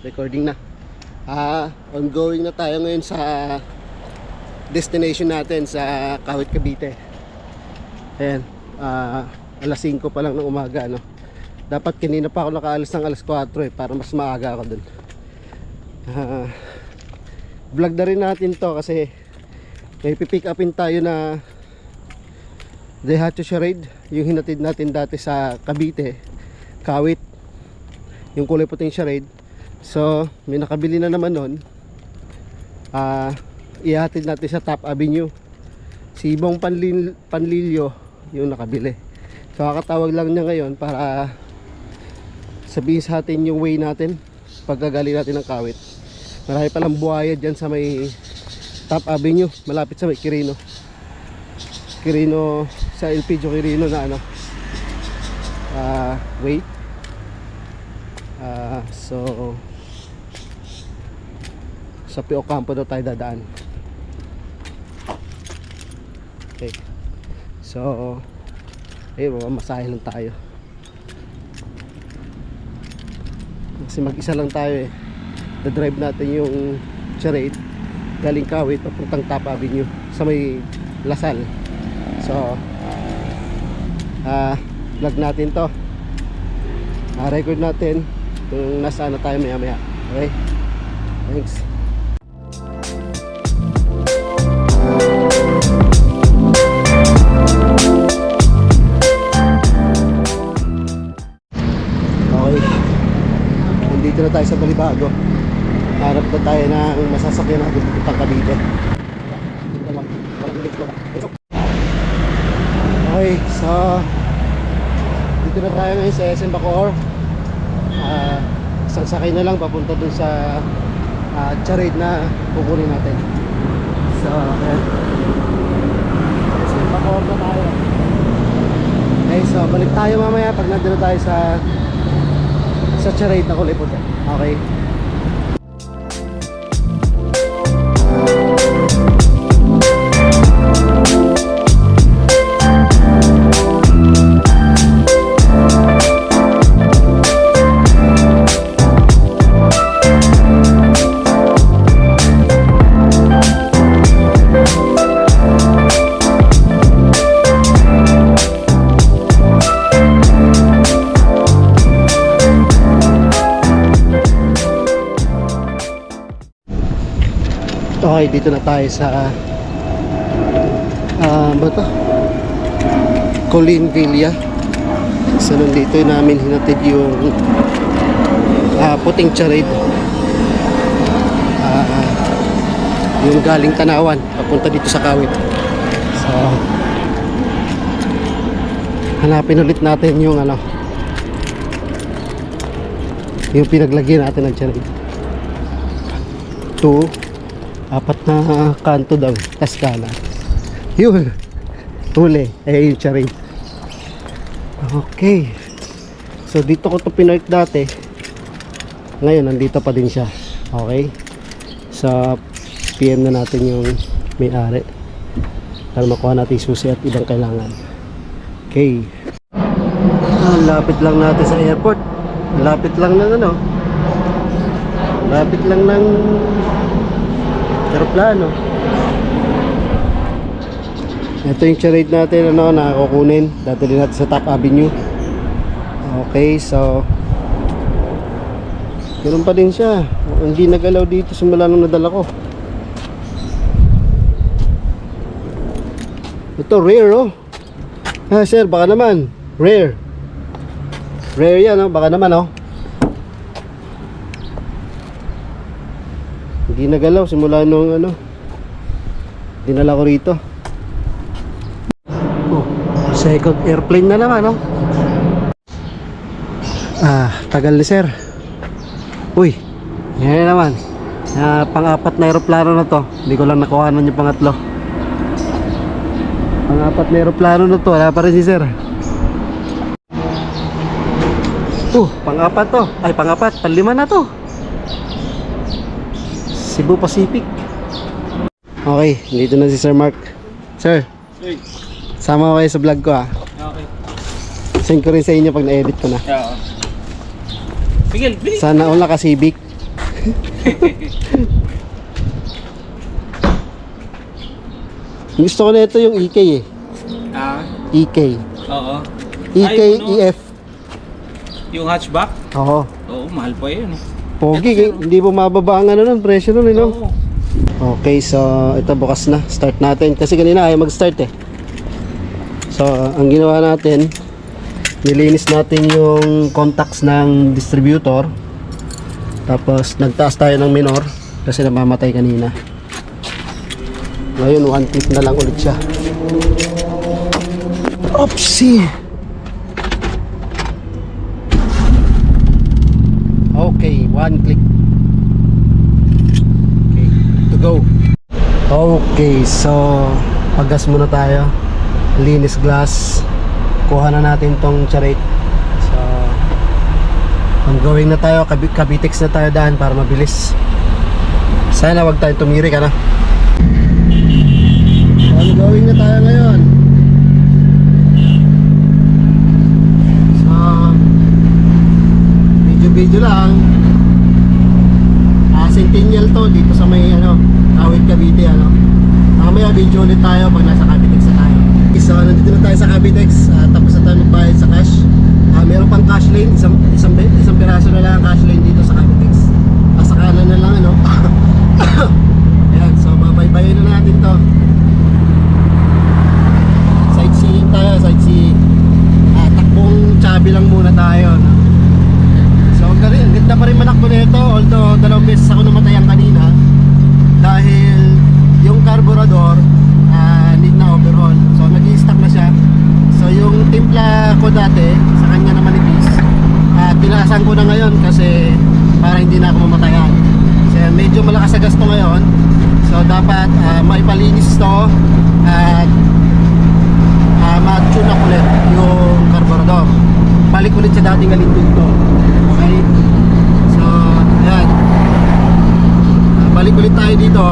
Recording na. Ongoing na tayo ngayon sa destination natin sa Kawit, Cavite. Ayan, alas 5 pa lang ng umaga, no? Dapat kanina pa ako nakaalis ng alas 4 para mas maaga ako dun. Vlog na rin natin to kasi may pipick upin tayo na Daihatsu Charade, yung hinatid natin dati sa Cavite, Kawit, yung kulay puting Charade. So may nakabili na naman nun. Ihatid natin sa Top Avenue. Si Bong Panlilio yung nakabili. So kakatawag lang niya ngayon para sabihin sa atin yung way natin pagkagaling natin ng Kawit. Marami palang buhaya dyan sa may Top Avenue, malapit sa may Quirino, sa Elpidio Quirino na ano, way. So sa P.O. Campo daw tayo dadaan. Okay, so masahe lang tayo kasi mag-isa lang tayo drive natin yung Charade galing Kawit papuntang Top Avenue sa may Lasal. So vlog natin to, record natin kung nasaan na tayo maya maya. Okay, thanks. Dito na tayo sa Balibago. Harap na tayo ng masasakyan natin pupuntang Cavite. Okay, so dito na tayo ngayon sa SM Bacoor. Isang sakay na lang papunta dun sa Charade na kukunin natin. So ayan, SM Bacoor na tayo. Okay, so balik tayo mamaya pag nandun na tayo sa Charade na kulay puti. Okay. Okay, dito na tayo sa ba ito? Colleen Villa. So nandito namin hinatid yung puting Charade, yung galing Tanawan papunta dito sa Kawit. So hanapin ulit natin yung yung pinaglagyan natin ng Charade. 4 na kanto daw, Tascala. Yun, huli, yung Charade. Okay, so dito ko to pinark dati. Ngayon nandito pa din siya. Okay, so PM na natin yung may-ari para makuha natin susi at ibang kailangan. Okay, lapit lang natin sa airport. Lapit lang ng lapit lang ng aeroplano. Ito yung Charade natin na kukunin. Dadali natin sa Top Avenue. Okay, so ganoon pa din siya. Hindi nagalaw dito simula nung nadala ko. Ito rare sir, baka naman rare yan baka naman hindi nagalaw simula nung dinala ko rito. Second airplane na naman tagal ni sir. Uy, yan naman pang-apat na aeroplano na to. Hindi ko lang nakuhanan yung pangatlo. Pang-apat na aeroplano na to, wala pa rin si sir. Pang-apat to, ay pang-apat, panlima na to, Cebu Pacific. Okay, dito na si Sir Mark. Sir, sama ko kayo sa vlog ko Okay. Send ko rin sa inyo pag na-edit ko na. Miguel, bilis. Sana all naka-Civic. Gusto ko na ito yung EK eh. Ah, EK. oo. EK, Ay, ano? EF. Yung hatchback? Oo. Oo, mahal pa yun. Pogi, hindi mo mababa ang ano nun, presyo nun, no? Oo. Okay, so ito bukas na. Start natin. Kasi kanina ayaw mag-start eh. So, ang ginawa natin, nilinis natin yung contacts ng distributor. Tapos, nagtaas tayo ng minor kasi namamatay kanina. Ngayon, one click na lang ulit siya. Oopsie! Okay, one click. Okay, to go. Okay, so paggas muna tayo. Linis glass. Kuha na natin tong charit. So ongoing na tayo, kabitex na tayo daan para mabilis. Sana wag tayong tumirik, ano? Ongoing na tayo ngayon. So video lang. Centennial to dito sa may ano, Awit Cavite, ano. Mamaya video ulit tayo pag nasa Cavitex na tayo. So nandito na tayo sa Cavitex, tapos na tayo magbayad sa cash. Meron pang cash lane, isang piraso na lang ang cash lane dito sa Cavitex. Sa kanan na lang, ano. Ayan, so babaybayin na natin to. Sightseeing tayo, sightseeing. Takbong Chabi lang muna tayo, no? So ang ganda pa rin manakbo nito, although 2 beses ako namatayan kanina dahil yung carburetor need na overhaul. So nag-i-stack na siya. So yung timpla ko dati sa kanya na manipis, tinaasan ko na ngayon kasi para hindi na ako mamatayan. So medyo malakas sa gasto ngayon. So dapat maipalinis to at ma-tune up ulit yung carburetor. Balik ulit sa dating alindog to. Okay? So, ayan. Balik ulit tayo dito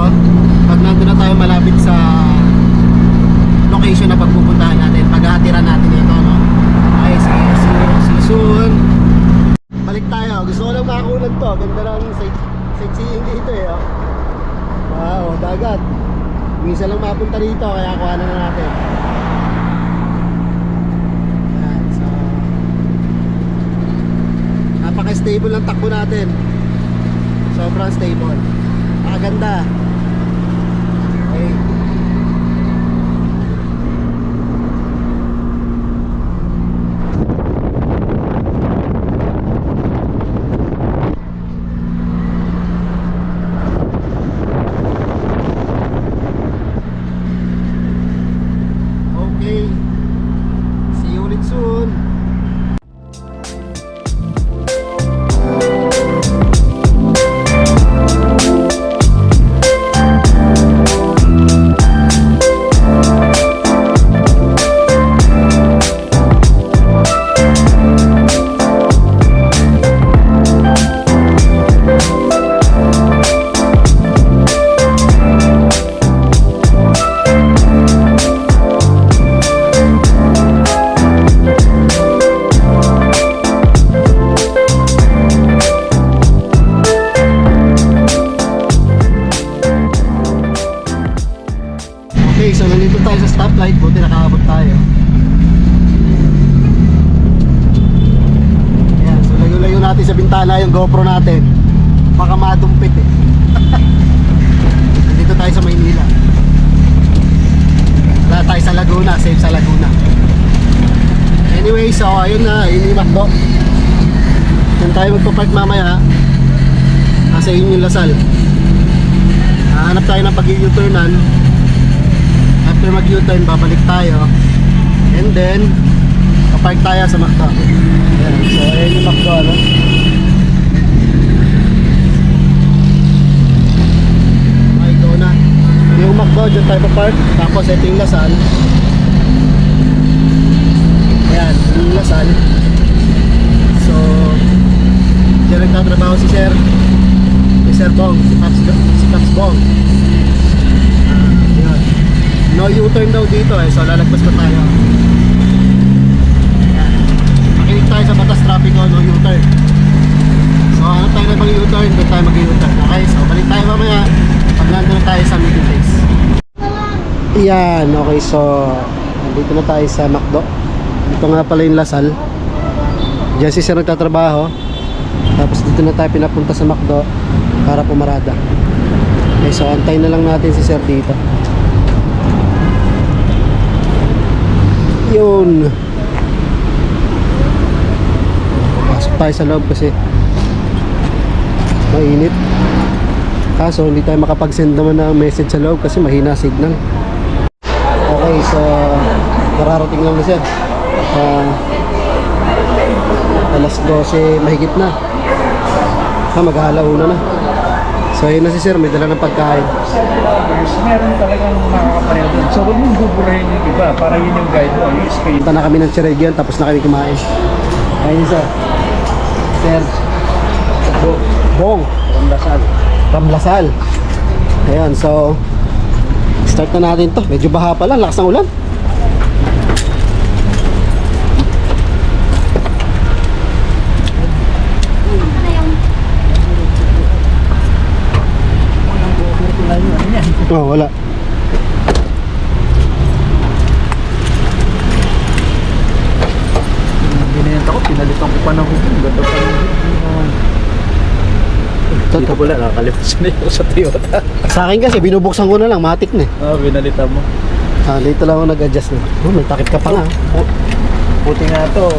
pag nandun na tayo malapit sa location na pagpupuntahan natin, paghahatiran natin ito, no? Okay, see you soon. Balik tayo. Gusto ko lang makakunan to. Ganda ng sightseeing dito eh, oh. Wow, dagat. Minsan lang mapunta dito, kaya kuhanan na natin. Napaka-stable ng takbo natin. Sobrang stable. Nakaganda. Okay. Okay. See you ulit soon. Okay, so nandito tayo sa stoplight. Buti nakaabot tayo. Ayan, so layo-layo natin sa bintana yung GoPro natin. Baka madumpit eh. Nandito tayo sa Maynila. Wala tayo sa Laguna, safe sa Laguna. Anyway, so ayun na, yun yung Macdo. Yan tayo magpapark mamaya. Nasa yun yung Lasal. Hanap tayo ng pag-u-turnan. After mag-U-turn, babalik tayo. And then papark tayo sa Macdo. Ayan, so ayan yung Macdo, ano. Okay, go na. Yung Macdo, dyan tayo papark. Tapos ito yung Lasal. Ayan, yung Lasal. So dyan nagtatrabaho si Sir Bong, si Paps Bong. Ayan. No U-turn daw dito eh, so lalagpas pa tayo. Ayan. Makinig tayo sa batas trapiko, no U-turn. So hanap tayo na ibang U-turn, doon tayo mag-U-turn. Okay, so balik tayo mamaya pag nandun tayo sa meeting place. Yan, okay, so nandito na tayo sa McDo. Dito nga pala yung Lasal. Diyan si Sir nagtatrabaho. Tapos dito na tayo pinapunta sa McDo para pumarada. Okay, so antayin na lang natin si Sir dito. Yun. Pasok tayo sa loob kasi mainit. Kaso hindi tayo makapag-send naman ng message sa loob kasi mahina signal. Okay, so nararating lang na siya. Alas 12 mahigit na. Mag-aalauna na. So ayun na si Sir, may dala ng pagkain. Meron talagang makakapareho doon. So, huwag mong buburahin yung iba. Para yun yung guide mo. Yung scale. Punta na kami ng Chiregyan, tapos na kami kumain. Ayun Sir. Sir. Bong. Ramlasal. Ramlasal. Ayan, so start na natin to. Medyo baha pala, lakas ng ulan. Oh, wala. Binenta ko, pinalitan ko pa ng hukong. Ganda pa yung dito pala, nakakalimutan na yung sa Toyota. Sa akin kasi, binubuksan ko na lang, matik na eh. Binalitan mo. Dito lang ako nag-adjust na. Oh, may takip ka pa nga. Puti nga to,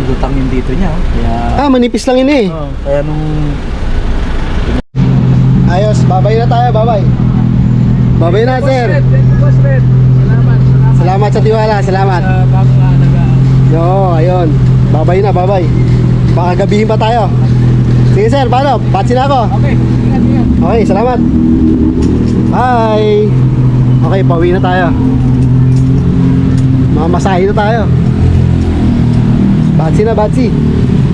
lutang yung dito niya. Kaya, Manipis lang yun eh. kaya nung Ayos, babay na tayo, babay. Babay na, Sir. Boss Red, salamat. Salamat sa tiwala, salamat. Bagong alagaan. Yo, ayun. Babay na, babay. Baka gabihin pa tayo. Sige, Sir, paano? Patsi na ako. Okay, ingat. Okay, salamat. Bye. Okay, pauwi na tayo. Mamasahe na tayo. Batsi na, batsi.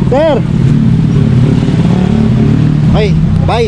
Sir. Okay, bye.